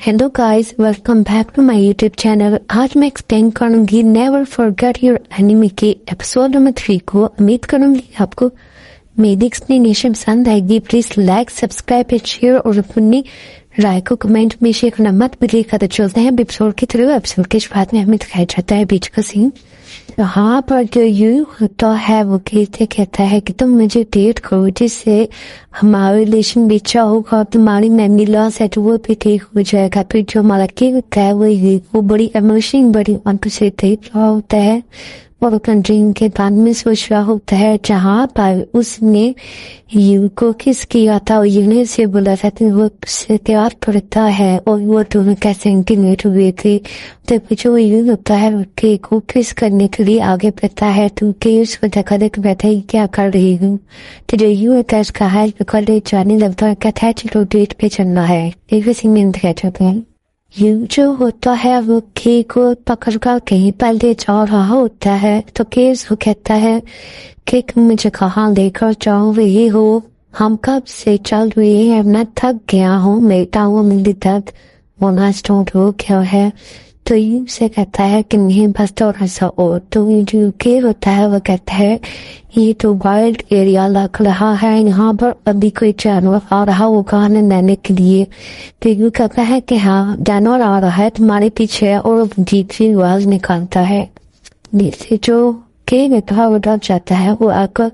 Hello guys, welcome back to my YouTube channel. आज मैं explain करूंगी नेवर फॉरगेट योर एनिमी के episode number 3 को। उम्मीद करूंगी आपको मेरी एक्सप्लेनेशन पसंद आएगी। Please like, subscribe and share और अपनी राय को कमेंट में शेयर करना मत भूलिएगा। तो चलते हैं एपिसोड की तरफ। एपिसोड के शुरुआत में हमें दिखाया जाता है बीच का सीन। यहाँ पर जो यू होता है वो कहता है कि तुम मुझे डेट करो जिससे हमारा रिलेशन भी अच्छा होगा, तुम्हारी मेमोरी लॉस है तो वो भी ठीक हो जाएगा। फिर जो हमारा की होता है वो बड़ी इमोशन बड़ी से देख रहा होता है और ड्रीम के बारे में सोच रहा होता है, जहाँ पर उसने यू को किस किया था और यू ने उसे बोला था कि वो उससे प्यार करता है और वो दोनों कैसे इंटीमेट हुए थे। तब जो यू होता है के को किस करने के लिए आगे बढ़ता है तो के उसको धक्का देकर बैठा ही क्या कर रही हूँ। तो जो यू होता है उसका हाथ पकड़ ले जाने लगता है, कहता है चलो डेट पे चलना है। एक सीन कहते हैं यू जो होता है वो के को पकड़कर कहीं पर ले जा रहा होता है तो के उसको कहता है कि मुझे कहाँ लेकर जाओ रही हो, हम कब से चल रही है, मैं थक गया हूँ, मेरा वो मेरी दर्द होना स्टार्ट हो गया है। तो यू से कहता है कि नहीं बस थोड़ा सा और। तो जो के होता है वो कहता है ये तो वाइल्ड एरिया लग रहा है, यहाँ पर अभी कोई जानवर आ रहा होगा लेने के लिए। तो यू कहता है कि हाँ जानवर आ रहा है तुम्हारे पीछे और जीप से आवाज निकालता है। नीचे जो के कहा उड़ जाता है वो आकर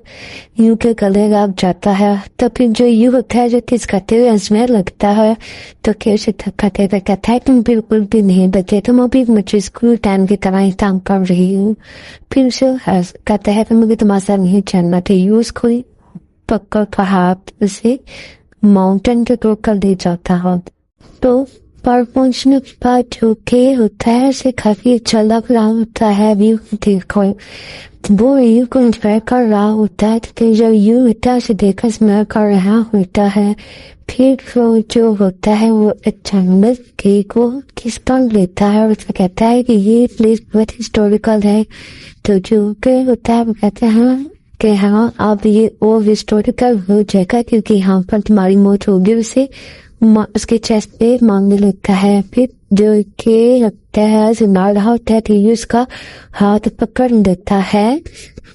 यू के गले लग जाता है। तो फिर जो यू होता है जो किस करते हुए हंसने लगता है तो के उसे धक्का देकर कहता है तुम बिल्कुल भी नहीं बचे, तुम अभी मुझे स्कूल टाइम की तरह ही तंग कर रही हो। फिर उसे कहता है कि मुझे तुम्हारे साथ नहीं चलना था। यू उसको पकड़ कर हाथ उसे माउंटेन के टोक कर ले जाता है। तो पर पहुंचने के बाद जो के होता है उसे काफी अच्छा लग रहा होता है व्यू देखो। वो यू को इंस्पायर कर रहा होता है कि जब यू होता है उसे देखकर स्माइल कर रहा होता है। फिर वो जो होता है वो अचानक के को किस पर लेता है और उसका कहता है कि ये प्लेस बहुत हिस्टोरिकल है। तो जो के होता है वो कहता है कि हाँ अब ये और हिस्टोरिकल हो जाएगा क्योंकि यहाँ पर तुम्हारी मौत होगी। उसे उसके चेस्ट पे मांगने लगता है। फिर जो के लगता है सुना रहा होता है तो ये उसका हाथ पकड़ लेता है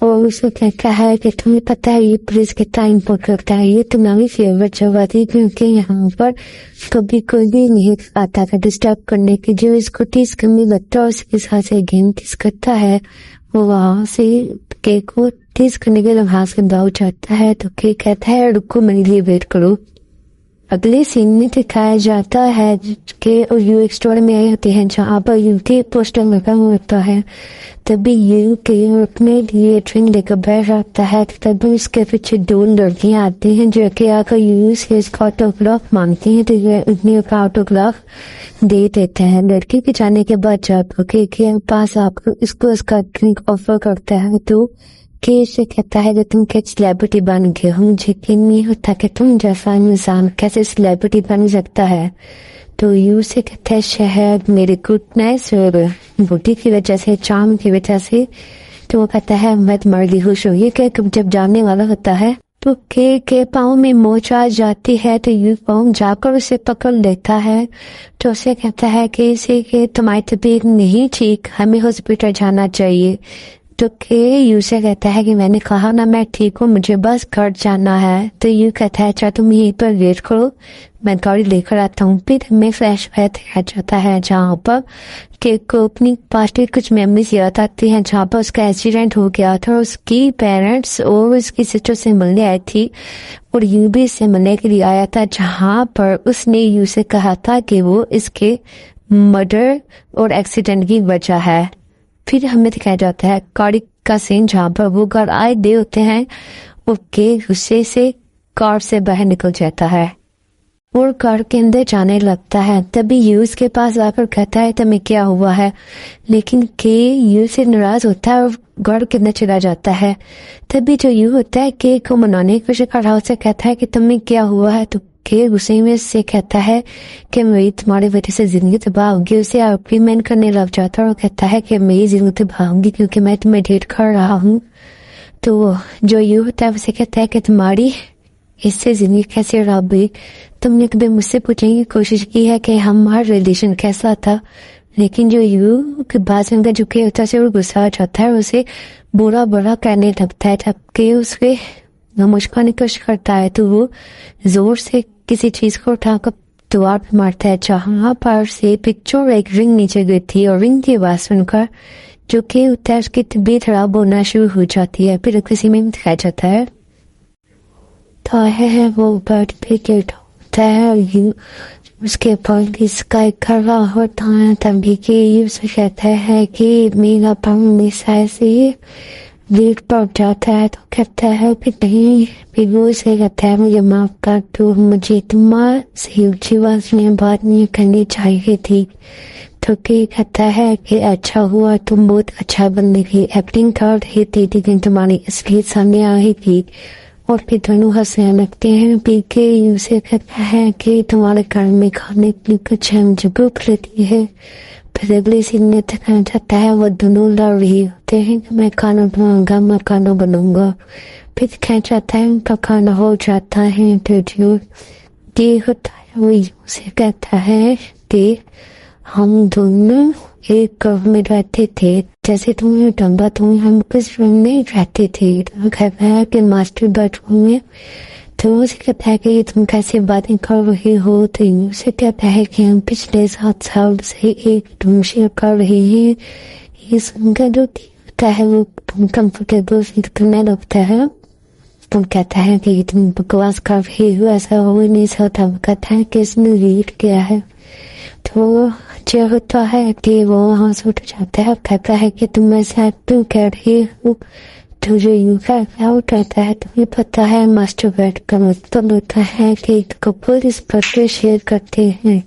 और उसको कहता है कि तुम्हें पता है ये प्लेस कितना इम्पोर्टेंट है, ये तुम्हारी फेवरेट जगह थी क्योंकि यहाँ पर कभी कोई भी नहीं आता था डिस्टर्ब करने की। जो इसको टीस करने लगता है उसके साथ से गेम टीस करता है वो वहां से के को टीस करने के लिए वहां से दौड़ जाता है। तो के कहता है रुको मेरे लिए वेट करो। अगले सीन में दिखाया जाता है कि यू एक स्टोर में आई होती है जहाँ पर यू के पोस्टर लगा होता है। तभी यू के अपने लिए ड्रिंक लेकर बैठ जाता है। तभी उसके पीछे दो लड़कियां आती हैं जो कि आकर यू से इसका ऑटोग्राफ मांगती हैं तो ये उन्हें का ऑटोग्राफ दे देते हैं। लड़की के जाने के बाद जब के पास आपको इसको इसका ड्रिंक ऑफर करता है तो के से कहता है कि तुम कैसे सेलिब्रिटी बन गए हो, मुझे यकीन नहीं होता कि तुम जैसा इंसान कैसे सेलिब्रिटी बन सकता है। तो यू से कहता है शायद मेरे गुडनेस और ब्यूटी की वजह से, चार्म की वजह से। तो वो कहता है मैं तुम्हारी खुश हूँ। ये कह जब जानने वाला होता है तो के पाँव में मोच आ जाती है तो यू पाँव जाकर उसे पकड़ लेता है। तो उसे कहता है कि इसे कि तुम्हारी तबीयत नहीं ठीक, हमें हॉस्पिटल जाना चाहिए। तो के यू से कहता है कि मैंने कहा ना मैं ठीक हूँ, मुझे बस घर जाना है। तो यू कहता है अच्छा तुम यहीं पर वेट करो, मैं गाड़ी लेकर आता हूँ। फिर हमें फ्लैश बैक आ जाता है जहाँ पर के को अपनी पास्ट की कुछ मेमोरीज याद आती हैं जहाँ पर उसका एक्सीडेंट हो गया था और उसकी पेरेंट्स और उसकी सिस्टर से मिलने आई थी और यू भी इससे मिलने के लिए आया था, जहाँ पर उसने यू से कहा था कि वो इसके मर्डर और एक्सीडेंट की वजह है। फिर हमें दिखाया जाता है गाड़ी का सीन जहाँ पर वो घर आए दे होते हैं और के गुस्से से कार से बाहर निकल जाता है और कार के अंदर जाने लगता है। तभी यू उसके पास आकर कहता है तुम्हें क्या हुआ है, लेकिन के यू से नाराज होता है और घर के अंदर चला जाता है। तभी जो यू होता है के को मनाने की कोशिश कर रहा है, उसे कहता है कि तुम्हें क्या हुआ है। तो के गुस्से में से कहता है कि मेरी तुम्हारी वजह से जिंदगी तबाह होगी। उसे आर्ग्यूमेंट करने लग जाता है और कहता है कि मेरी जिंदगी तबाह होगी क्योंकि मैं तुम्हें डेट कर रहा हूँ। तो जो यू होता है उसे कहता है कि तुम्हारी इससे जिंदगी कैसे खराब हुई। تم نے کبھی مجھ سے پوچھنے کی کوشش کی ہے کہ ہمارا ریلیشن کیسا تھا؟ لیکن جو یوں کہ بعض ان کا جھکے ہوتا ہے اور غصہ آ جاتا ہے، اسے برا برا کرنے لگتا ہے، جبکہ اس کے مشکل کوشش کرتا ہے تو وہ زور سے کسی چیز کو اٹھا کر دیوار پہ مارتا ہے، جہاں پر سے پکچر ایک رنگ نیچے گئی تھی، اور رنگ کی آواز سن کر جو کہ ہوتا ہے اس کی طبیعت خراب ہونا شروع ہو جاتی ہے۔ پھر کسی میں دکھایا جاتا ہے تو ہے وہ برڈ پہ گر ہوتا ہے، اور یوں اس کے پر کا کھڑا ہوتا ہے، تبھی کہ یوں سے کہتا ہے کہ میرا پر سے ویٹ پڑ جاتا ہے، تو کہتا ہے کہ نہیں، پھر وہ اسے کہتا ہے مجھے معاف کر دو، مجھے تمہارے سے اونچی آواز میں بات نہیں کرنی چاہیے تھی۔ تو کہ کہتا ہے کہ اچھا ہوا، تم بہت اچھا بندے کی ایکٹنگ کر رہی تھی، لیکن تمہاری اصلیت سامنے آ رہی تھی۔ اور پھر دونوں ہنسنے لگتے ہیں۔ پی کے یوں سے کہتا ہے کہ تمہارے گھر میں کھانے کی کچھ مجھے بھوک لگی ہے۔ پھر اگلی سین میں دکھایا جاتا ہے وہ دونوں لڑ رہی ہوتے ہیں کہ میں کھانا بناؤں گا، میں کھانا بناؤں گا۔ پھر دکھایا جاتا ہے ان کا کھانا ہو جاتا ہے، تو جو یہ ہوتا ہے وہ یوں سے کہتا ہے کہ ہم دونوں ایک گھر میں رہتے تھے، جیسے تمہیں ڈنگا تم ہم کس روم میں رہتے تھے۔ تو کہتا ہے کہ ماسٹر بیڈ روم میں۔ تو اسے کہتا ہے کہ یہ تم کیسے باتیں کر رہی ہو؟ تو اسے کہتا ہے کہ ہم پچھلے 7 سال سے ایک روم شیئر کر رہے ہیں۔ یہ سن کر جو ہوتا ہے وہ کمفرٹیبل فیل کرنے لگتا ہے۔ تم کہتا ہے کہ تم بکواس کر رہی ہو، ایسا ہو نہیں سکتا۔ وہ کہتا ہے کہ اس نے ریڈ کیا ہے۔ تو جو ہوتا ہے کہ وہ وہاں سے اٹھ جاتا ہے، کہتا ہے کہ تم ایسا کیوں کہہ رہی ہو؟ تو جو یوں کہتا ہے وہ کہتا ہے تمہیں پتا ہے ماسٹر بیڈ کا مطلب ہوتا ہے کہ ایک کپل اس پر شیئر کرتے ہیں۔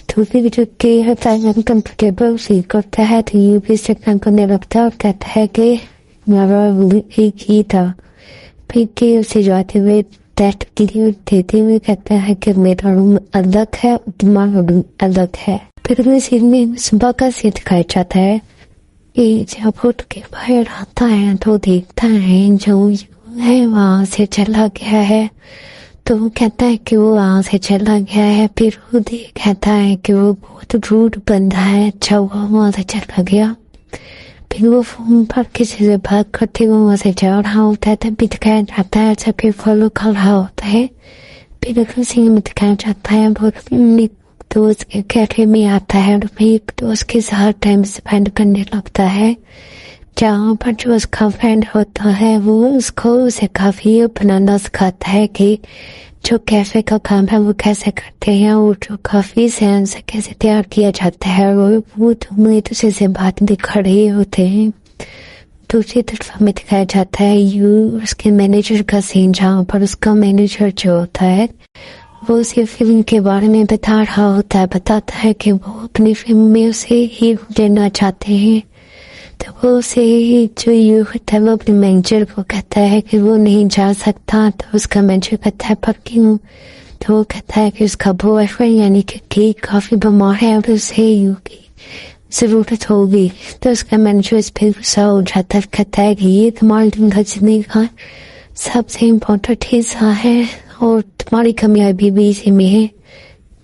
تو پھر جو کہ ہوتا ہے انکمفرٹیبل فیل کرتا ہے، تو یوں بھی سیکنڈ کرنے لگتا ہے اور کہتا ہے کہ میرا ایک ہی تھا۔ پھر کہ اسے جاتے ہوئے ٹیسٹ دیتے ہوئے کہتا ہے کہ میرا روم الگ ہے، تمہارا روم الگ ہے۔ پھر اگلے سین میں صبح کا سین دکھایا جاتا ہے کہ جب اٹھ کے باہر آتا ہے تو دیکھتا ہے جو ہے وہاں سے چلا گیا ہے۔ تو وہ کہتا ہے کہ وہ وہاں سے چلا گیا ہے۔ پھر وہ کہتا ہے کہ وہ بہت روڈ بندہ ہے، اچھا ہوا وہاں سے چلا گیا۔ پھر وہ فون پر کسی سے بات کرتے ہوئے وہاں سے جا رہا ہوتا ہے، تب بھی دکھایا جاتا ہے ایسا پھر فالو کر رہا ہوتا ہے۔ پھر اگلے سین میں دکھایا جاتا ہے وہ اپنے دوست کے کیفے میں آتا ہے اور پھر ایک دوست کے ساتھ ٹائم اسپینڈ کرنے لگتا ہے، جہاں پر جو اس کا فرینڈ ہوتا ہے وہ اس کو اسے کافی بنانا سکھاتا ہے کہ جو کیفے کا کام ہے وہ کیسے کرتے ہیں اور جو کافی سین سے کیسے تیار کیا جاتا ہے، اور وہ دونوں دوسرے سے بات بھی کر رہے ہوتے ہیں۔ دوسری طرف ہمیں دکھایا جاتا ہے اس کے مینیجر کا سین، جہاں پر اس کا مینیجر جو ہوتا ہے وہ اسے فلم کے بارے میں بتا رہا ہوتا ہے، بتاتا ہے کہ وہ اپنی فلم میں اسے ہیرو لینا چاہتے ہیں۔ تو وہ اسے جو یہ ہوتا ہے وہ اپنے مینیجر کو کہتا ہے کہ وہ نہیں جا سکتا۔ تو اس کا مینیجر کہتا ہے پر کیوں؟ تو وہ کہتا ہے کہ اس کا بوائے فرینڈ یعنی کہ کافی بیمار ہے اور اسے یوں کی ضرورت ہوگی۔ تو اس کا مینیجر اس پہ غصہ ہو جاتا ہے، کہتا ہے کہ یہ تمہاری زندگی کا سب سے امپورٹنٹ حصہ ہے اور تمہاری کامیابی بھی اسی میں ہے۔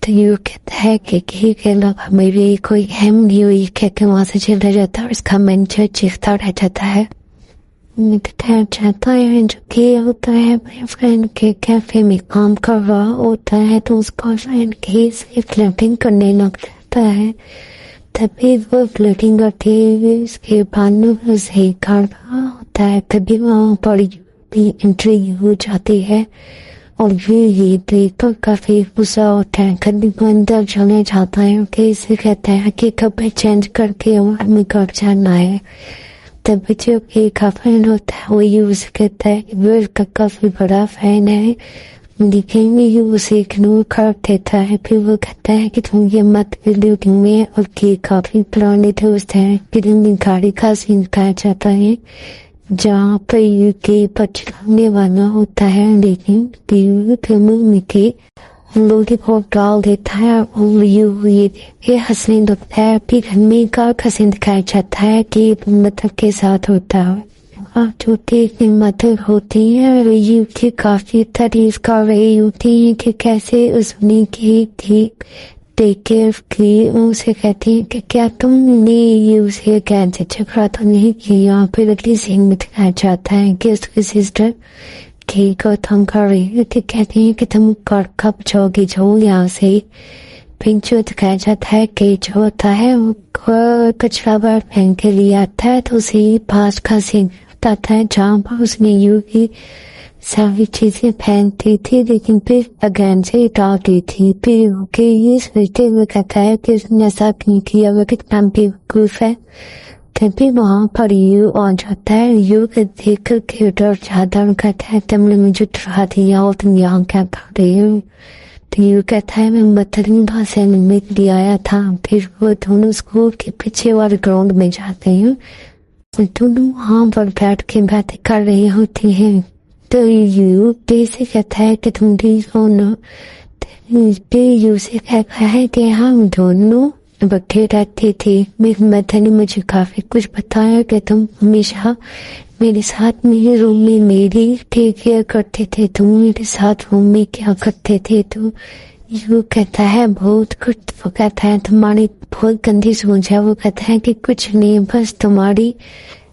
تو یہ کہتا ہے کہ میری کوئی اہم نہیں ہوئی کہ وہاں سے چلا جاتا ہے اور اس کا مینیجر چیختا رہ جاتا ہے۔ بتایا جاتا ہے جو کہ ہوتا ہے اپنے فرینڈ کے کیفے میں کام کر رہا ہوتا ہے، تو اس کا فرینڈ کی سے فلرٹنگ کرنے لگ جاتا ہے۔ تبھی وہ فلرٹنگ کرتے ہوئے اس کے بانو سے کر رہا ہوتا ہے، تبھی وہاں پر انٹری ہو جاتی ہے اور یہ دیکھ کر کافی غصہ ہوتا ہے، کبھی وہ اندر چلے جاتا ہے کہ اسے کہتا ہے کہ کپڑے چینج کر کے وہاں میں گھر جانا ہے۔ تب جو کہ کا فرینڈ ہوتا ہے وہ یہ اسے کہتا ہے کہ وہ اس کا کافی بڑا فین ہے، لیکن یہ اسے اگنور کر دیتا ہے۔ پھر وہ کہتا ہے کہ تم یہ مت بلو میں اور کہ کافی پرانے دوست ہیں۔ فلم میں گاڑی کا سین دکھایا جاتا ہے جہاں پر یو کے پر چلانے والا ہوتا ہے، لیکن فلموں میں کے لوگی کو ڈال دیتا ہے اور یہ ہنسنے لگتا ہے۔ پھر ہمیں کا سین دکھایا جاتا ہے کہ مطلب کے ساتھ ہوتا ہے जो देखने मदद होती है यू की काफी तारीफ कर रही होती है कि कैसे उसने की टेक केयर की। उसे कहती है कि क्या तुमने ये उसे कैसे झगड़ा तो नहीं किया। फिर अगली सीन में दिखाया जाता है कि उसकी सिस्टर की को तंग कर रही है कि कहती है कि तुम कब जाओगी जो यहाँ से। फिर जो दिखाया जाता है कि जो होता है वो कचरा बार पहन के लिए आता है तो उसे पास का सीन बताता है जहाँ पर उसने यू की सारी चीजें पहनती थी लेकिन फिर अगेन से डालती थी। फिर ओके ये सोचते हुए कहता है कि उसने ऐसा नहीं किया वो कितना बेवकूफ है। तभी वहां पर यू आ जाता है। यू को देख कर के डर जाता है। कहता है तुमने मुझे डरा दिया और तुम यहाँ क्या कर रही हो। तो यू कहता है मैं मतरंगा भाषा में लिया आया था। फिर वो दोनों स्कूल के पीछे वाले ग्राउंड में जाते हैं। दोनों वहां पर बैठ के बातें कर रही होती हैं। तो यू कैसे कहता है कि तुम ठीक हो ना। यू से कहता है कि हम दोनों बच्चे रहते थे। मेरी मदर ने मुझे काफी कुछ बताया कि तुम हमेशा मेरे साथ मेरे रूम में मेरी टेक केयर करते थे। तुम मेरे साथ रूम में क्या करते थे। तो यू कहता है बहुत कुछ। वो कहता है तुम्हारी बहुत गंदी सोच है। वो कहता है कि कुछ नहीं बस तुम्हारी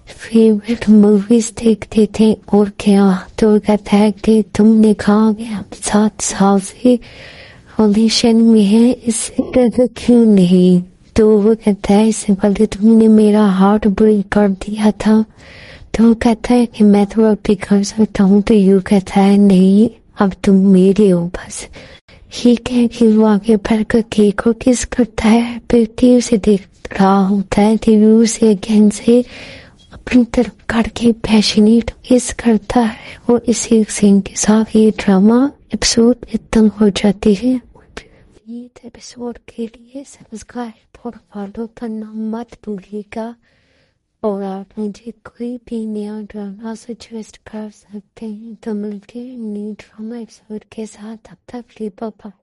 फेवरेट मूवीज देखते थे और क्या। तो कहता है कि तुमने कहा कि हम 7 साल से रिलेशन में है इससे ज्यादा क्यों नहीं। तो वो कहता है इससे पहले तुमने मेरा हार्ट ब्रेक कर दिया था। तो वो कहता है कि मैं तो अब भी कर सकता हूँ। तो यू कहता है नहीं अब तुम मेरे हो बस। ये कह के वो आगे बढ़ कर केक को किस करता है। फिर उसे देख रहा होता है कि वो उसे अगेन से अपनी तरफ करके पैशनेट किस करता है। और इसी सीन के साथ ये ड्रामा एपिसोड खत्म हो जाती है। ये एपिसोड के लिए सब्सक्राइब और फॉलो करना मत भूलिएगा। और आप मुझे कोई भी नया ड्रामा सजेस्ट कर सकते हैं। तो मिलते हैं नई ड्रामा एपिसोड के साथ। तब तक के लिए बाय।